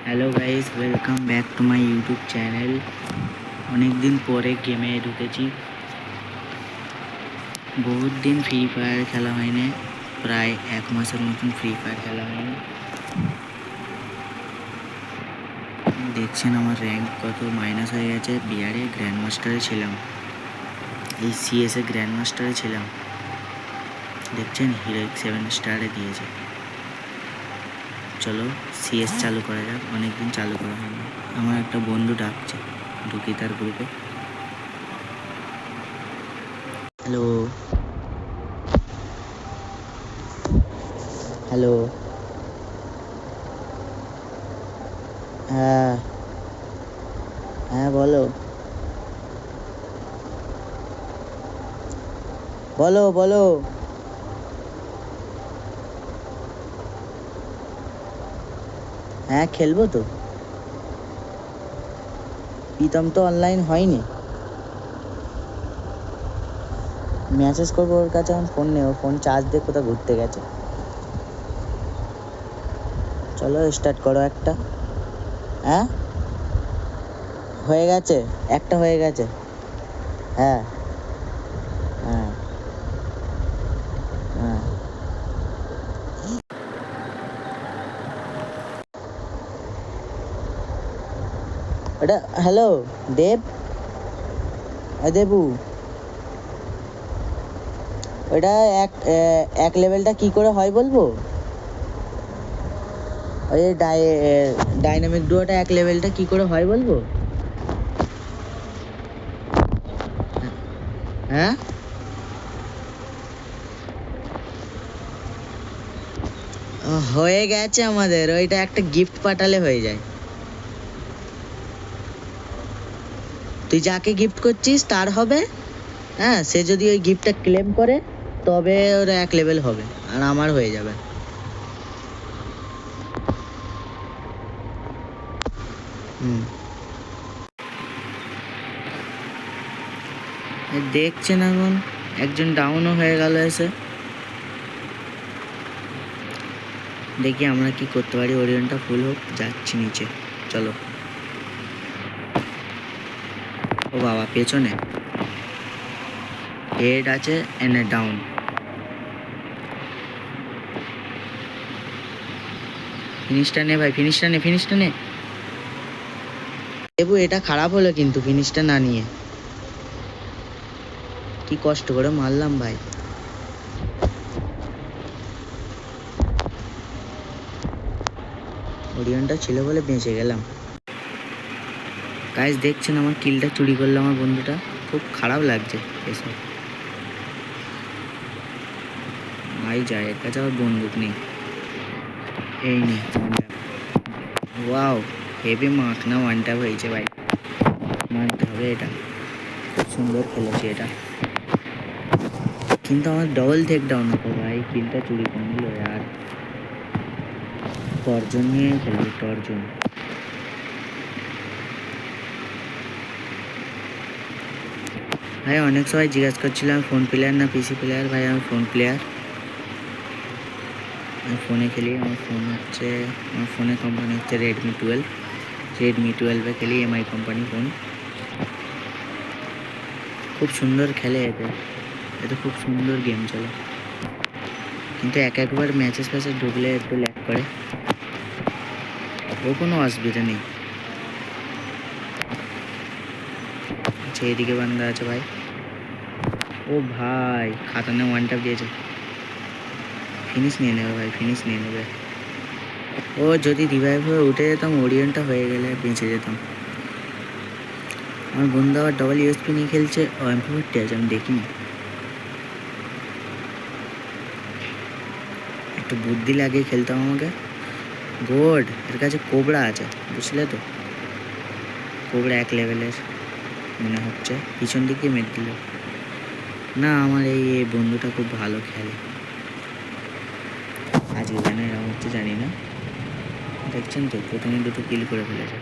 Hello guys, welcome back to my YouTube channel. অনেক দিন পরে গেমে ঢুকেছি। বহুত দিন ফ্রি ফায়ার খেলা হয়নি, প্রায় 1 মাসের মতন ফ্রি ফায়ার খেলা হয়নি। দেখছেন আমার র্যাঙ্ক কত মাইনাস হয়ে গেছে। বিয়ারে গ্র্যান্ড মাস্টারে ছিলাম, এই সিএসএ গ্র্যান্ড মাস্টারে ছিলাম। দেখছেন হিরোইক 7 স্টারে দিয়েছে। চলো সিএস চালু করা যাক, অনেকদিন চালু করা হয়নি। আমার একটা বন্ধু ডাকছে, ঢুকি তার গ্রুপে। হ্যালো হ্যালো, হ্যাঁ হ্যাঁ বলো বলো বলো। হ্যাঁ খেলবো তো। প্রীতম তো অনলাইন হয়নি। মেসেজ করবো, ওর কাছে আমার ফোন নেই, ও ফোন চার্জ দিয়ে কোথাও ঘুরতে গেছে। চলো স্টার্ট করো একটা। হ্যাঁ হয়ে গেছে, একটা হয়ে গেছে। হ্যাঁ হ্যাঁ হ্যাঁ। ওটা হ্যালো দেব, দেবু, ওটা এক লেভেলটা কি করে হয় বলবো? ওই ডাইনামিক ডুয়োটা এক লেভেলটা কি করে হয় বলবো? হ্যাঁ হয়ে গেছে আমাদের, ওইটা একটা গিফট পাঠালে হয়ে যায়। তুই যাকে গিফট করছিস তার হবে। হ্যাঁ, সে যদি ওই গিফটটা ক্লেম করে তবে ওর এক লেভেল হবে, আর আমার হয়ে যাবে। দেখছেন এখন একজন ডাউনও হয়ে গেল এসে। দেখি আমরা কি করতে পারি। ওরিয়নটা ফুল হোক, যাচ্ছি নিচে। চলো। ও বাবা, পেছনে হেড আছে, এনে ডাউন। ফিনিশটা নে ভাই, ফিনিশটা নে, ফিনিশটা নে। দেবু এটা খারাপ হলো কিন্তু, ফিনিশটা না নিয়ে। কি কষ্ট করে মারলাম ভাই। ওরিয়নটা ছিল বলে বেঁচে গেলাম। গাইস দেখছেন আমার কিলটা চুরি করলো আমার বন্ধুটা, খুব খারাপ লাগছে এসব। ভাই যায়, এর কাছে আবার বন্দুক নেই। এই নে, wow, heavy makhana one tap হয়েছে ভাই, মারতে হবে এটা। খুব সুন্দর খেলেছি এটা, কিন্তু আমার ডবল টেক ডাউন হতো ভাই, কিলটা চুরি করে নিল यार। টর্জন নিয়ে খেলবে, টর্জন। ভাই অনেক সবাই জিজ্ঞাসা করছিলাম ফোন প্লেয়ার না পিসি প্লেয়ার। ভাই আমি ফোন প্লেয়ার, আমি ফোনে খেলি। আমার ফোনের কোম্পানি হচ্ছে রেডমি 12 খেলি, এমআই কোম্পানি ফোন। খুব সুন্দর খেলে এতে খুব সুন্দর গেম চলে, কিন্তু একবার ম্যাচেস ঢুকলে একটু ল্যাগ করে। ও কোনো অসুবিধা নেই। আচ্ছা এদিকে বান্দা আছে ভাই। ও ভাই খাতানে ওয়ান ট্যাপ দিয়েছে, ফিনিশ নিয়ে নেবে ভাই, ফিনিশ নিয়ে নেবে। ও যদি রিভাইভ হয়ে উঠে যেতাম, ওরিয়নটা হয়ে গেলে বেঁচে যেতাম। আমার বন্ধু আবার ডবল ইউএসপি নিয়ে খেলছে, ও এমপি আছে, আমি দেখিনি। একটু বুদ্ধি লাগিয়ে খেলতাম আমাকে। গোড, এর কাছে কোবরা আছে, বুঝলে তো? কোবরা এক লেভেলের মনে হচ্ছে, পিছন দিকে মেরে দিল। না, আমার এই বন্ধুটা খুব ভালো খেলে। আজকে কেন এরকম হচ্ছে জানি না। দেখছেন তো, প্রথমে দুটো কিল করে ফেলেছে।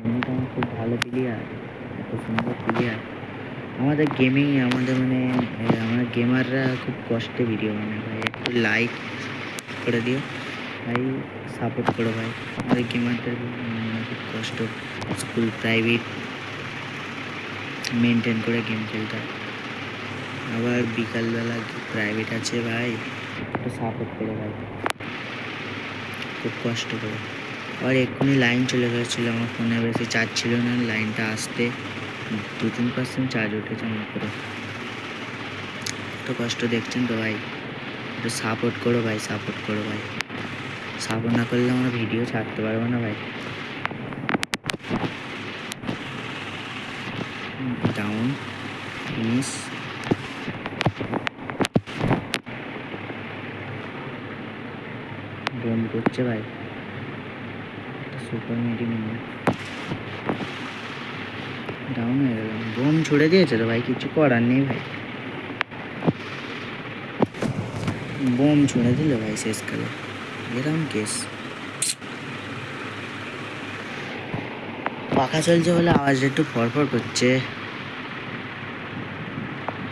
বন্ধুটা আমার খুব ভালো প্লেয়ার, এত সুন্দর প্লেয়ার। আমাদের মানে আমরা গেমাররা খুব কষ্টে ভিডিও বানাই ভাই। একটু লাইক করে দিও ভাই, সাপোর্ট করো ভাই, আমাদের গেমারদের খুব কষ্ট, স্কুল প্রাইভেট মেনটেন করে গেম খেলতে হয়, আবার বিকালবেলা প্রাইভেট আছে ভাই, একটু সাপোর্ট করো ভাই, খুব কষ্ট করে। আর এক্ষুনি লাইন চলে গেছিলো, আমার ফোনে বেশি চার্জ ছিল না, লাইনটা আসতে 2-3% চার্জ উঠেছে আমার উপরে। একটু কষ্ট দেখছেন তো ভাই, একটু সাপোর্ট করো ভাই, সাপোর্ট করো ভাই, সাপোর্ট না করলে আমরা ভিডিও ছাড়তে পারবো না ভাই। ডাউন ফিনিশ, বোম করছে ভাই, সুপার মিডিয়াম ডাউন হয়ে গেল, বোম ছুড়ে দিয়েছে তো ভাই, কিছু করার নেই ভাই, বোম ছুড়ে দিল ভাই শেষকালে, এরকম কেস। পাখা চলছে বলে আওয়াজটা একটু ফরফর করছে,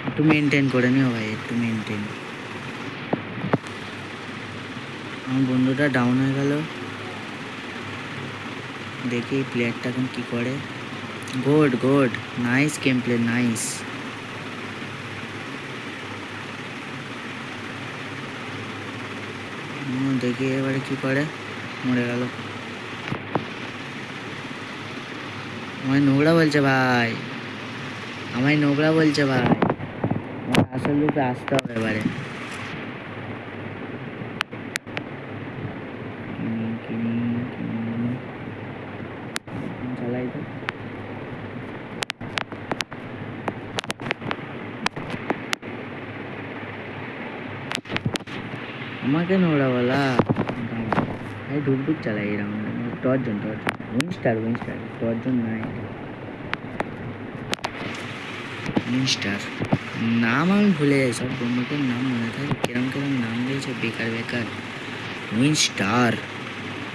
একটু মেনটেন করে নিও ভাই, একটু মেনটেন। আমার বন্ধুটা ডাউন হয়ে গেল, দেখি প্লেয়ারটা এখন কী করে। Good good, nice game play, nice. দেখি এবারে কী করে, মরে গেল। আমায় নোংরা বলছে ভাই, আমায় নোংরা বলছে ভাই, আমার আসল রূপে আসতে হবে এবারে। চালাই তো, আমাকে নোংরা বলা ভাই, ডুবডুব চালাই এই রাউন্ড, টর্জন উইনস্টার টর্জন নাই, উইনস্টার নাম আমি ভুলে যাই, সব বন্ধুদের নাম মনে থাকে, কিরম নাম দিয়েছে বেকার। উইনস্টার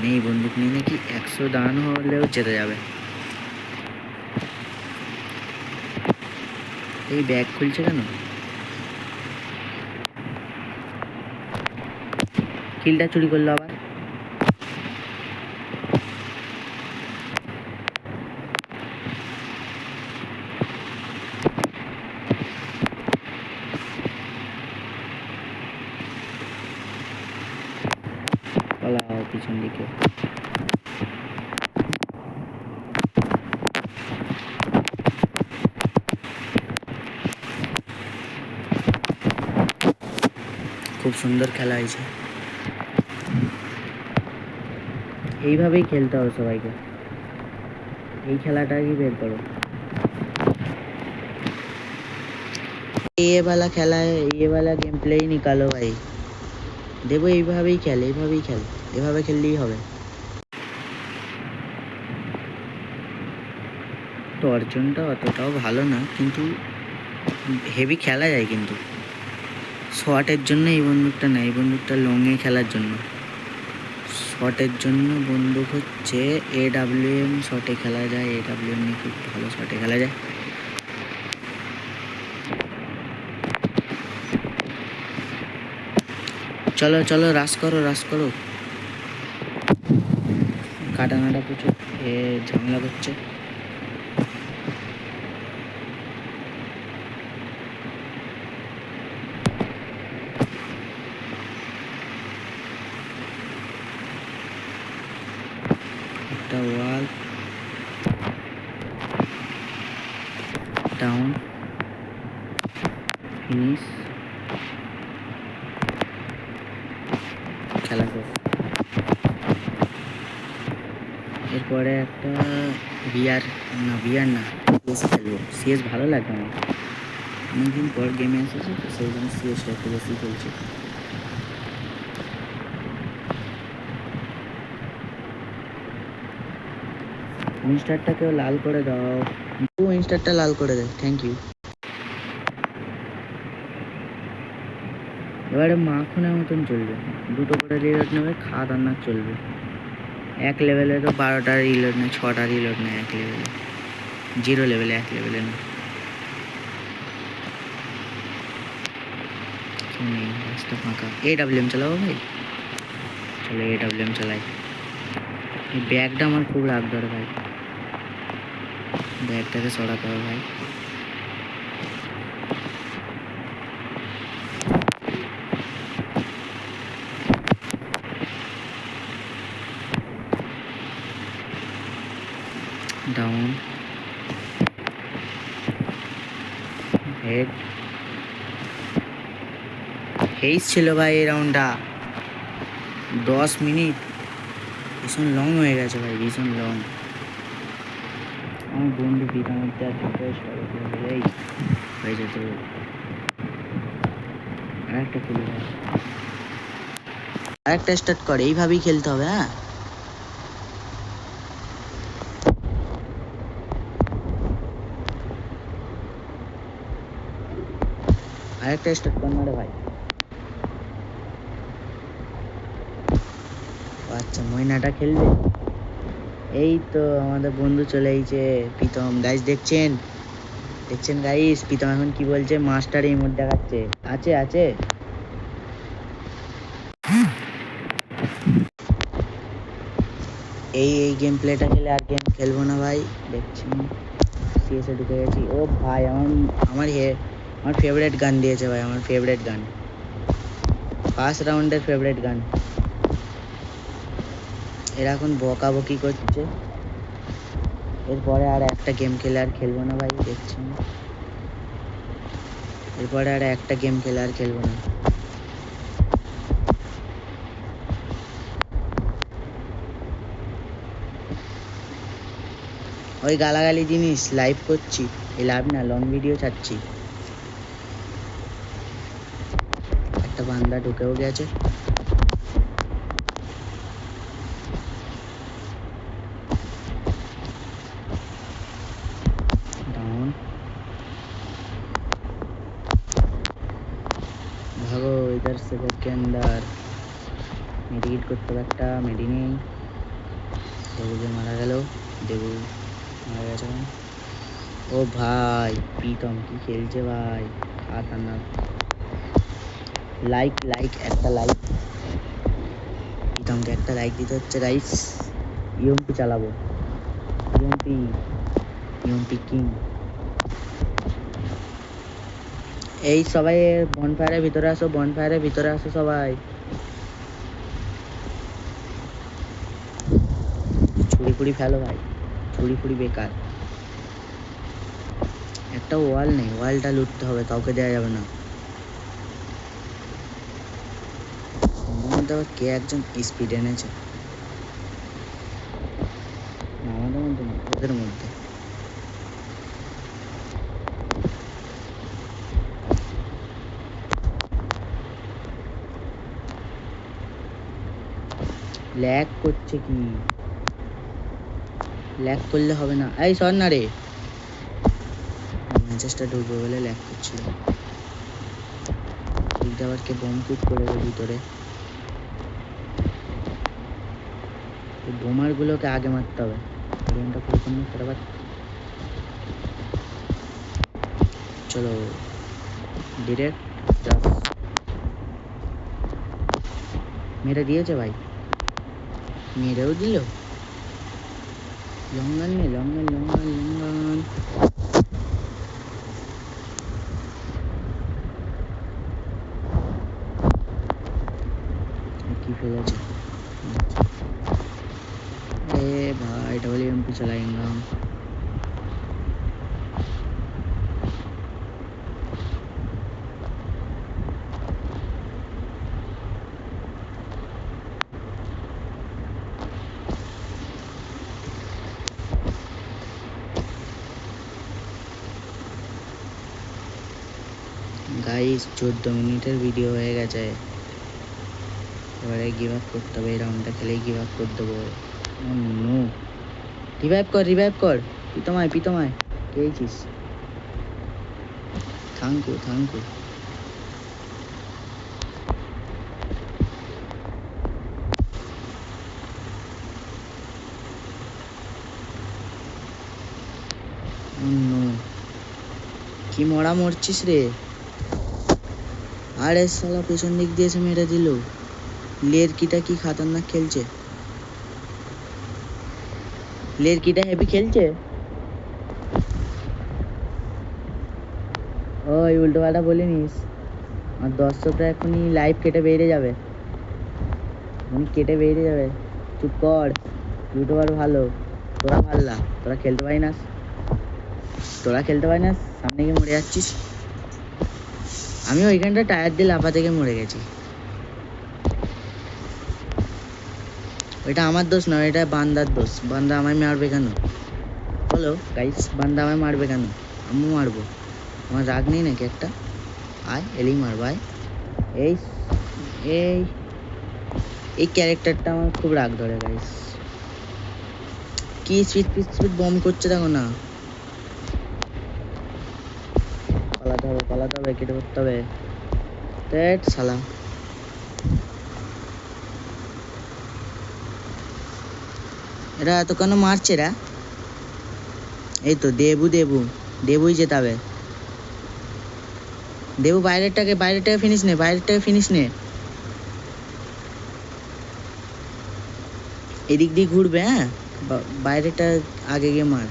নেই, বন্দুক নিয়ে নাকি 100 দান হলেও যেতে যাবে। এই ব্যাগ খুলছে কেন, কিলটা চুরি করলো আবার। পালাও পিছন দিকে, খুব সুন্দর খেলা হয়েছে, এইভাবেই খেলতে হবে সবাইকে, এই খেলাটাই বের করো। ये वाला खेला है, ये वाला गेम प्ले ही निकालो भाई, দেবো এইভাবেই খেল, এভাবে খেললেই হবে। তো অর্জনটা অতটাও ভালো না, কিন্তু হেভি খেলা যায়, কিন্তু শটের জন্য এই বন্দুকটা না, এই বন্দুকটা লংয়ে খেলার জন্য, শটের জন্য বন্দুক হচ্ছে AWM, শটে খেলা যায়, AWM নিয়ে খুব ভালো শটে খেলা যায়। চলো চলো, রাশ করো, কাটানাটা প্রচুর ঝামেলা করছে। একটা ওয়াল ডাউন ফিনিশ, খেলা শেষ। এরপরে একটা বিয়ার না সিএস খেলবো, সিএস ভালো লাগে আমার, অনেকদিন পর গেমে এসেছে তো সেই জন্য সিএসটা একটু বেশি খেলছি। উইনস্টারটাকেও লাল করে দাও, উইনস্টারটা লাল করে দে, থ্যাংক ইউ। এবারে মাখনের মতন চলবে, দুটো করে রিলোড নেবে, খাতারনাক চলবে। এক লেভেলে তো 12টা রিলোড নেয়, 6টা রিলোড নেয় এক লেভেলে, 0 লেভেলে, 1 লেভেলে না। রাস্তা ফাঁকা, AWM চালাবো ভাই, চলো AWM চালাই। এই ব্যাগটা আমার খুব রাগ ধরে ভাই, ব্যাগটাকে সরাতে হবে ভাই। ডাউন হেড হেইস ছিল ভাই এই রাউন্ডটা 10 মিনিট, ভীষণ লং হয়ে গেছে ভাই, ভীষণ লং। আমার বন্ধু পিতার মধ্যে আর এই হয়ে যেত। আরেকটা খুলে ভাই, আরেকটা স্টার্ট করে, এইভাবেই খেলতে হবে। হ্যাঁ আরেকটা স্টার্ট কর না রে ভাই। আচ্ছা ময়নাটা খেলবে, এই তো আমাদের বন্ধু চলে এসেছে প্রীতম। গাইস দেখছেন দেখছেন গাইস, প্রীতম এখন কি বলছে, মাস্টার এই মোড দেখাচ্ছে। আছে আছে এই এই গেম প্লেটা খেলে আর গেম খেলবো না ভাই, দেখছেন সিএসে ঢুকে গেছি। ও ভাই আমার আমার হে আমার ফেভারিট গান দিয়েছে ভাই, আমার ফেভারিট গান, ফার্স্ট রাউন্ডের ফেভারিট গান। এরা এখন বকাবকি করছে, এরপরে আর একটা গেম খেলে আর খেলবো না ভাই, দেখছেন এরপরে আর একটা গেম খেলে আর খেলবো না। ওই গালাগালি জিনিস লাইভ করছি, এই লাভ না, লং ভিডিও ছাড়ছি। একটা বান্দা ঢুকেও গেছে, ডাউন ভাগো ইধার সে ঘর কে আন্দার। মেডিকেট করতে হবে একটা, মেডি নেই। দেবুকে মারা গেল, দেবু মারা গেছে। ও ভাই প্রীতম কি খেলছে ভাই, খাতারনাক। লাইক লাইক একটা লাইক, প্রীতমকে একটা লাইক দিতে হচ্ছে গাইস। ইউএমপি চালাবো, ইউএমপি ইউএমপি কিং। এই সবাই বনফায়ারের ভিতরে আসো, বনফায়ারের ভিতরে আসো সবাই। ছুরি ফুড়ি ফেলো ভাই, ছুরি ফুড়ি বেকার। একটা ওয়াল নেই, ওয়ালটা লুটতে হবে, কাউকে দেওয়া যাবে না। আমাদের কে একজন স্পিড এনেছে, আমাদের মধ্যে না, ওদের মধ্যে। ল্যাগ করছে কি, ল্যাগ করলে হবে না, এই সর না রে। ম্যাচেসটা ঢুকবে বলে ল্যাগ করছিল। আবার কে বোম কুক করে ভিতরে, বোমার গুলোকে আগে মারতে হবে। গেমটা পুরো ফটাফট চলো ডিরেক্ট। মেরে দিয়েছে ভাই, মেরেও দিল। লঙ্গান নেই, লঙ্গান লঙ্গান লঙ্গান। কি ফেলেছে ए भाई, डबल एमपी चलाएंगे हम। গাইস 14 মিনিটের ভিডিও হয়ে গেছে, এবারে গিভ আপ করতে হবে, এই রাউন্ডটা খেলেই গিভ আপ করে দেবো। নো, রিভাইভ কর পিতমায়, পিতমায় পেয়েছিস। Thank you thank you. No, কি মরা মরছিস রে। আরে শালা পেছন দিক দিয়ে এসে মেরে দিল। লের কিটা কি খাতারনাক খেলছে। লেরকিটা হেভি খেলছে। ওই উল্টো পাল্টা বলিনিস, আর দর্শকরা এখনই লাইভ কেটে বেরিয়ে যাবে, কেটে বেরিয়ে যাবে। চুপ কর, ইউটিউবার ভালো, তোরা ভাল্লা, তোরা খেলতে পারি না, তোরা খেলতে পারি না, সামনে গিয়ে মরে যাচ্ছিস। আমি ওইখানটা টায়ার দিয়ে লাফা থেকে মরে গেছি। ওইটা আমার দোষ নয়, এটা বান্দার দোষ। বান্দা আমায় মারবে কেন বলো গাইস? বান্দা আমায় মারবে কেন? আমিও মারবো, আমার রাগ নেই নাকি একটা? আয় এলেই মারবো, আয়। এই এই এই ক্যারেক্টারটা আমার খুব রাগ ধরে গাইস। কি স্পিড স্পিড বম করছে দেখো না। পালাতে হবে, পালাতে হবে, কেটে করতে হবে। ধ্যাৎ শালা, এরা এত কেন মারছে এরা? এই তো দেবু দেবু দেবুই জেতাবে। দেবু বাইরেরটাকে ফিনিশ নে, বাইরেরটাকে ফিনিশ নে। এদিক দিয়ে ঘুরবে, হ্যাঁ, বাইরেটা আগে গিয়ে মার।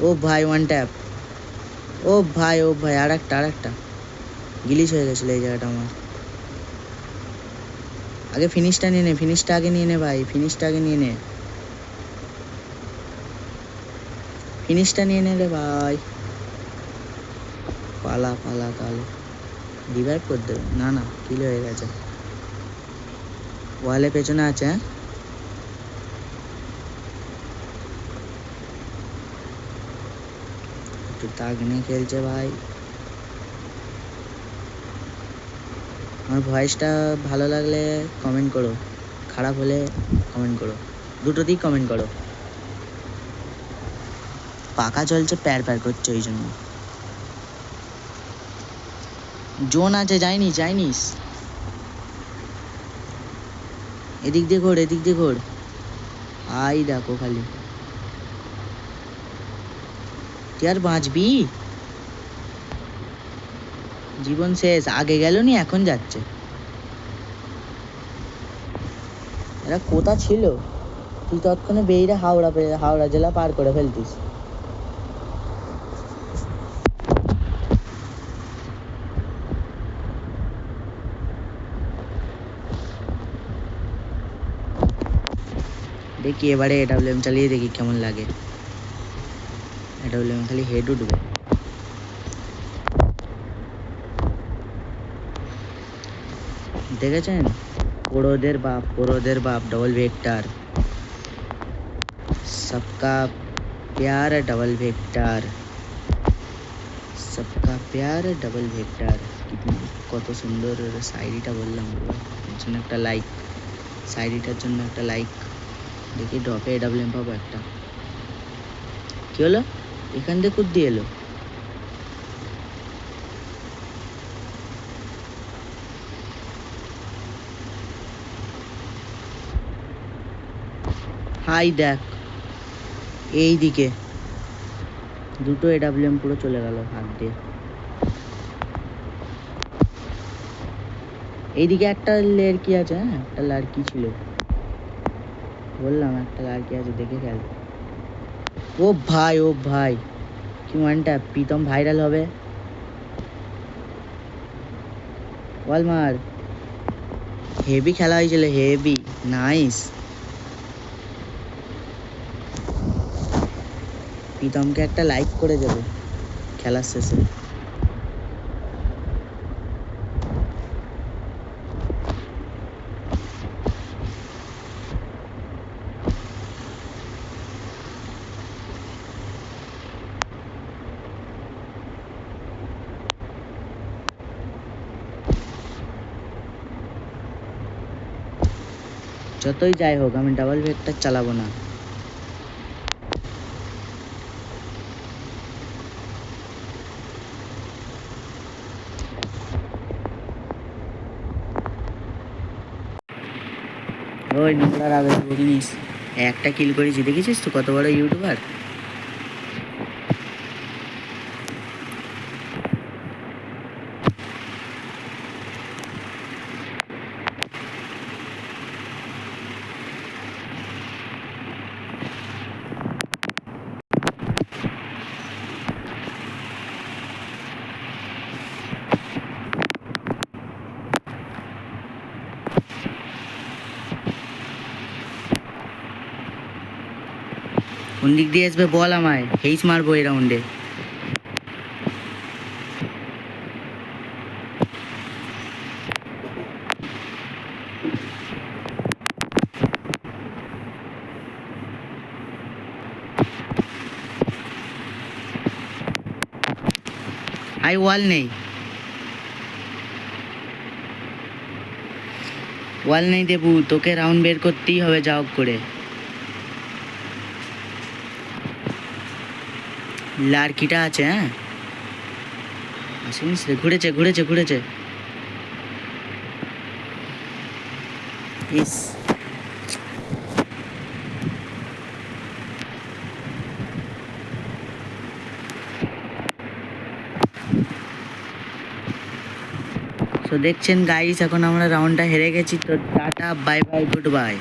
ও ভাই ওয়ান ট্যাপ, ও ভাই ও ভাই, আর একটা গিলিশ হয়ে গেছিলো এই জায়গাটা আমার। আগে ফিনিশটা নিয়ে নে, ফিনিশটা আগে নিয়ে নে ভাই, ফিনিশটা আগে নিয়ে নে, ফিনিশটা নিয়ে নে রে ভাই। পালা পালা, তাহলে রিভাইভ করে দেবে। না না, কিল হয়ে গেছে। ওয়ালে পেছনে আছে, হ্যাঁ। একটু তাক নিয়ে খেলছে ভাই। আমার ভয়েসটা ভালো লাগলে কমেন্ট করো, খারাপ হলে কমেন্ট করো, দুটোতেই কমেন্ট করো। পাকা চলছে, প্যার প্যার করছে, ওই জন্য। জোন আছে, যাইনিস। এদিক দিয়ে ঘোর, এদিক দিয়ে ঘোর। আই দেখো খালি, তুই আর বাঁচবি? জীবন শেষ। আগে গেল নি, এখন যাচ্ছে। এরা কোথা ছিল? তুই তৎক্ষণে বেইরে হাওড়া জেলা পার করে ফেলতিস। দেখি এবারে এডাব্লিউএম চালিয়ে দেখি কেমন লাগে। এডাব্লিউএম খালি হেড উঠবে। দেখেছেন? পোড়োদের বাপ ডবল ভেক্টর, सबका प्यार डबल वेक्टर, सबका प्यार डबल वेक्टर। কত সুন্দর শায়রিটা বললাম, এর জন্য একটা লাইক, শায়রিটার জন্য একটা লাইক। দেখি ড্রপে এডাব্লিউএম পাবো একটা। কি হলো? এখান থেকে কুদ দিয়ে এলো। হাই দেখ, এই দিকে দুটো এডাব্লিউএম পুরো চলে গেল হাত দিয়ে। এইদিকে একটা লড়কি আছে, হ্যাঁ, একটা লড়কি ছিল, বললাম একটা লড়কি আছে, দেখে খেল। ও ভাই কি ওয়ানটা, প্রীতম ভাইরাল হবে। ওয়ালমার হেভি খেলা হয়েছিল, হেভি নাইস। প্রীতমকে একটা লাইক করে দেবে খেলার শেষে। যতই যাই হোক, আমি ডাবল ভেক্টর চালাবো না। ওই নোংরা আগে বলিনিস, একটা কিল করেছি, দেখেছিস তো কত বড় ইউটিউবার। কোন দিক দিয়ে আসবে বল আমায়, হেইস মারবো এই রাউন্ডে। ভাই ওয়াল নেই, ওয়াল নেই দেবু, তোকে রাউন্ড বের করতেই হবে যা হোক করে। লার্কিটা আছে, হ্যাঁ আসিস রে, ঘুরেছে ঘুরেছে ঘুরেছে। ইস তো দেখছেন গাইস, এখন আমরা রাউন্ডটা হেরে গেছি, তো tata bye bye good bye.